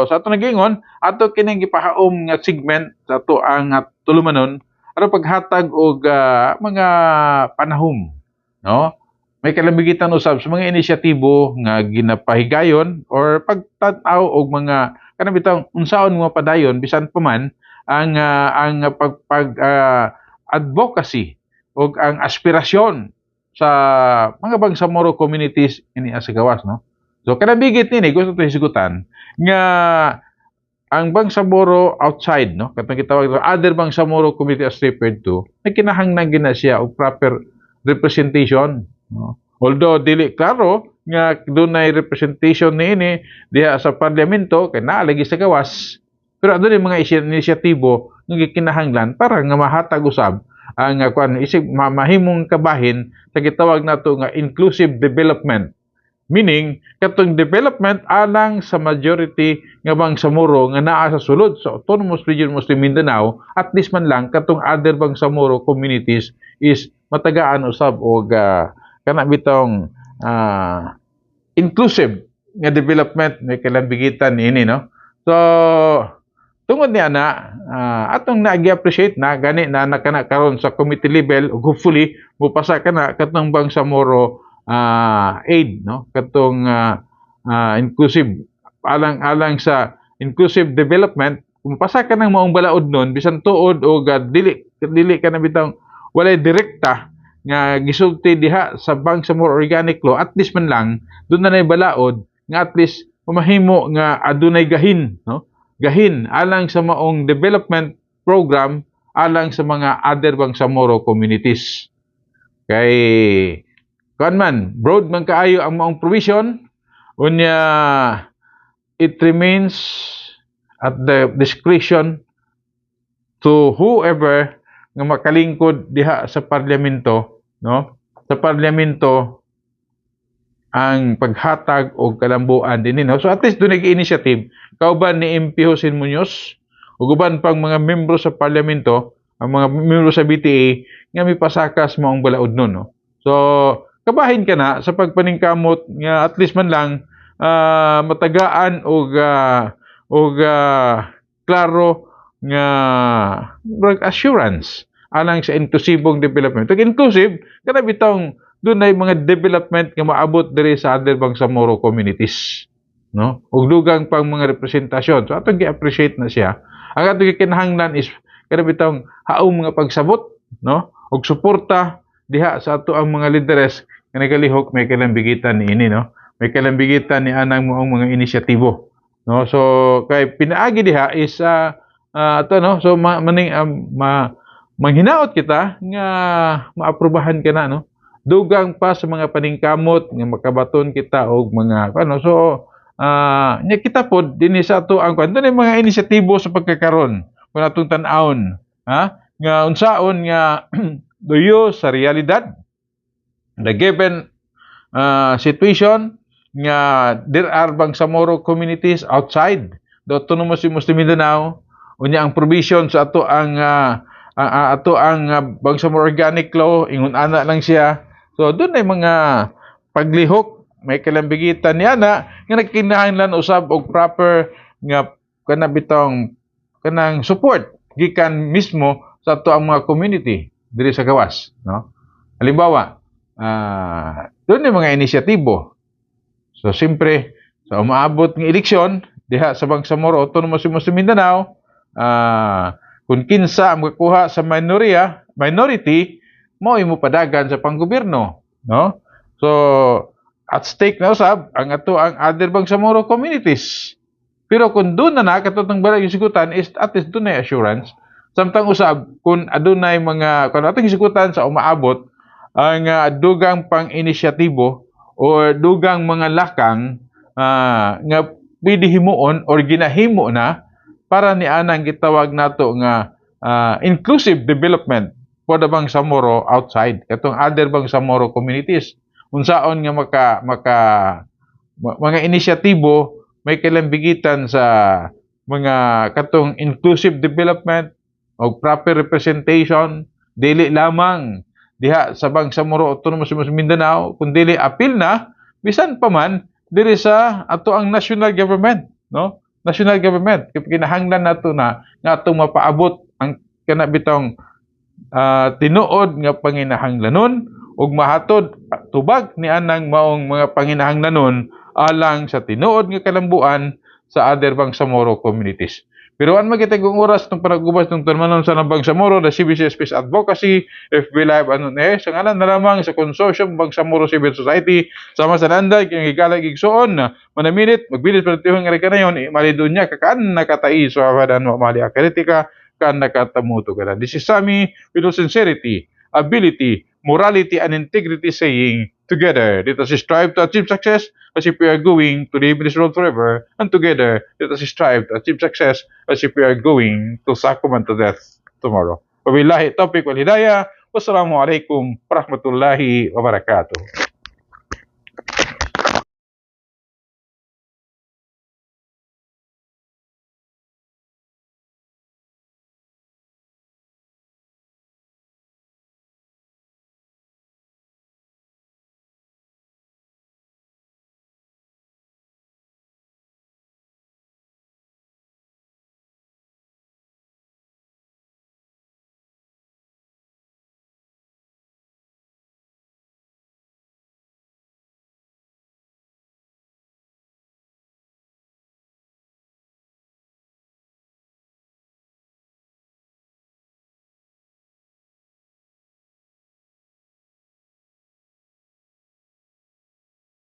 Sa ato nagingon, ato kining gipahaom nga segment sa ato ang tulumanon aron paghatag og mga panahom, no? May kalambigitan usab sa mga inisyatibo nga ginapahigayon or pagtan-aw og mga kanang bitaw unsaon mga padayon bisan pa man ang advocacy og ang aspirasyon sa mga Bangsamoro communities ini sa gawas, no? So kalambigit nini gusto to hisgutan nga ang Bangsamoro outside, no, katong gitawag other Bangsamoro community as referred to, ay kinahanglan gina siya og proper representation, no? Although dili klaro nga dunay representation niini diha sa parlamento kay naa lagi sa gawas, pero adunay mga inisyatibo nga gikinahanglan para nga mahatag usab ang kuan isig mahimong kabahin sa gitawag nato nga inclusive development. Meaning, katong development alang sa majority nga Bangsamoro nga naa sa sulod sa Autonomous Region Muslim Mindanao, at least man lang katong other Bangsamoro communities is matagaan usab og kana bitong inclusive nga development nga kalambigitan niini, no? So tungod niya na atong nagi-appreciate na gani na nakana karon sa committee level ug hopefully mupasa kana katong Bangsamoro aid, no, katong inclusive alang sa inclusive development kung pasa ka ng maong balaod nun bisan tuod o dili ka na bitang walay direkta nga gisulti diha sa Bangsamoro Organic Law, at least man lang doon na balaod nga at least mamahimo nga adunay gahin, no, gahin alang sa maong development program alang sa mga other Bangsamoro communities. Kay kuan man, broad man kaayo ang maong provision, unya it remains at the discretion to whoever nga makalingkod diha sa parlamento, no? Sa parlamento ang paghatag og kalambuan dinhi, no? So at least dunay initiative kauban ni MP Josin Muñoz ug uban pang mga membro sa parlamento, ang mga membro sa BTA nga mipasakas maong balaod nun, no? So kabahin ka na sa pagpaningkamot nga at least man lang matagaan og klaro nga assurance alang sa inklusibong development. Ug inclusive kana bitong dunay mga development nga maabot diri sa other Bangsamoro communities, no? Ug dugang pang mga representasyon. So atong gi-appreciate na siya. Ang atong gikinahanglan is kana bitong haong mga pagsabot, no? Ug suporta diha sa ato ang mga lideres nga nagalihok may kalambigitan ni ini, no? May kalambigitan ni anang moong mga inisyatibo, no? So kay pinaagi diha is ato, no? So manghinaot kita nga maaprubahan ka na, no? Dugang pa sa mga paningkamot nga makabaton kita og mga ano. So nya kita pod dinhi sa ato ang kuan dunay mga inisyatibo sa pagkakaron kun atong tan-awon, ha, nga unsaon nga duyo sa realidad the given situation nga there are Bangsamoro communities outside the Autonomous Muslim Mindanao, unya ang provision sa ato ang Bangsamoro Organic Law ingon ana lang siya. So doon ay mga paglihok may kalambigitan niya na nga nagkinahanglan usab og proper nga kana bitong kanang support gikan mismo sa ato ang mga community diri sa gawas, no? Halimbawa, doon yung mga inisyatibo. So, siyempre, sa umaabot ng eleksyon, diha sa Bangsamoro Autonomous Muslim Mindanao, kung kinsa ang makakuha sa minority, mo imo padagan sa panggobyerno, no? So, at stake na usab ang ato ang other Bangsamoro communities. Pero kung doon na katutong balay yung sigutan is at least doon na assurance. Samtang usab, kung adunay mga, kung atong sigutan sa umaabot, ang dugang pang inisyatibo o dugang mga lakang nga pwede himuon or ginahimo na para ni anang gitawag nato nga inclusive development for the Bangsamoro outside katong other Bangsamoro communities. Unsaon nga mga inisyatibo may kalambigitan sa mga katong inclusive development o proper representation dili lamang diha sa Bangsamoro Autonomous Mindanao kundi apil na bisan pa man diri sa ato ang national government, no? national government. Kinahanglan nato na nga atong mapaabot ang kanabitang tinuod nga panginahanglanon ug mahatod tubag ni anang maong mga panginahanglanon alang sa tinuod nga kalambuan sa other Bangsamoro communities. Pero an magitag oras ng panagubas ng termanon sa Bangsamoro, the CBC Space Advocacy, FB Live, sa ngalan na lamang sa Consortium Bangsamoro Civil Society, sama sa nanday, kayong igalag igsoon, manaminit, magbilis pa rin nga rin ka na yun, malidun niya, kakaan nakatai, so awadan mo, mali akaritika, kaan nakatamuto ka na. This is Sammy, with sincerity, ability, morality, and integrity saying, together, let us strive to achieve success as if we are going to live in this world forever, and together, let us strive to achieve success as if we are going to succumb to death tomorrow. Wabillahi taufiq wal hidayah. Wassalamualaikum warahmatullahi wabarakatuh.